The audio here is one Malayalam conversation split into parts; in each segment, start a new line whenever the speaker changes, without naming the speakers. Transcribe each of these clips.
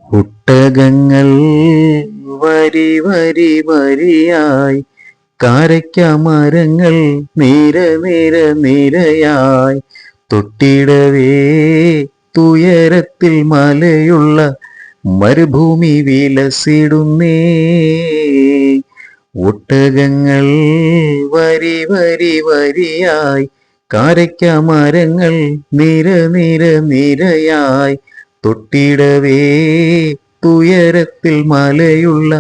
ഒട്ടകങ്ങൾ വരി വരി വരിയായി, കാരയ്ക്കമരങ്ങൾ നിര നിര നിരയായി, തൊട്ടിടവേ തുയരത്തിൽ മലയുള്ള മരുഭൂമി വിലസിടുന്നേ. ഒട്ടകങ്ങൾ വരി വരി വരിയായി, കാരയ്ക്കമരങ്ങൾ നിര നിര നിരയായി, തൊട്ടിടവേ തുയരത്തിൽ മലയുള്ള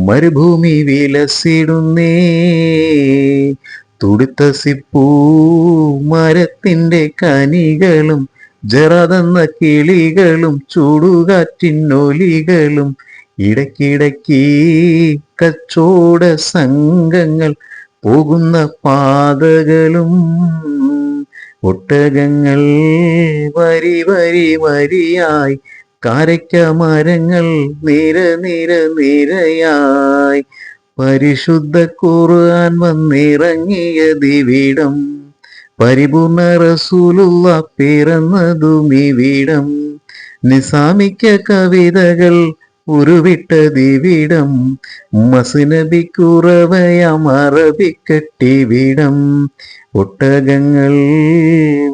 മരുഭൂമി വിലസിടുന്നേ. തുടുത്ത സിപ്പൂ മരത്തിന്റെ കനികളും, ജറതെന്ന കിളികളും, ചൂടുകാറ്റിനൊലികളും, ഇടയ്ക്കിടയ്ക്ക് കച്ചോട സംഘങ്ങൾ പോകുന്ന പാതകളും. ഒട്ടകങ്ങൾ വരി വരി വരിയായി, കാരയ്ക്കമരങ്ങൾ നിര നിര നിരയായി, പരിശുദ്ധ ഖുർആൻ വന്നിറങ്ങിയ ദിവിടം, പരിപൂർണ റസൂലുള്ള പിറന്നതും ഇവിടം, നിസാമിക്ക കവിതകൾ ഉരുവിട്ട ദിവിടം, മസ്നബിക്കുറവയാം അറബിക്കട്ടിവിടം. ഒട്ടകങ്ങൾ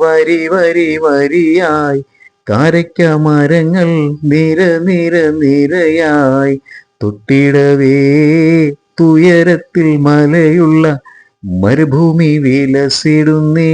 വരി വരി വരിയായി, കാരയ്ക്കമരങ്ങൾ നിര നിര നിരയായി, തൊട്ടിടവേ തുയരത്തിൽ മലയുള്ള മരുഭൂമി വിലസിടുന്നേ.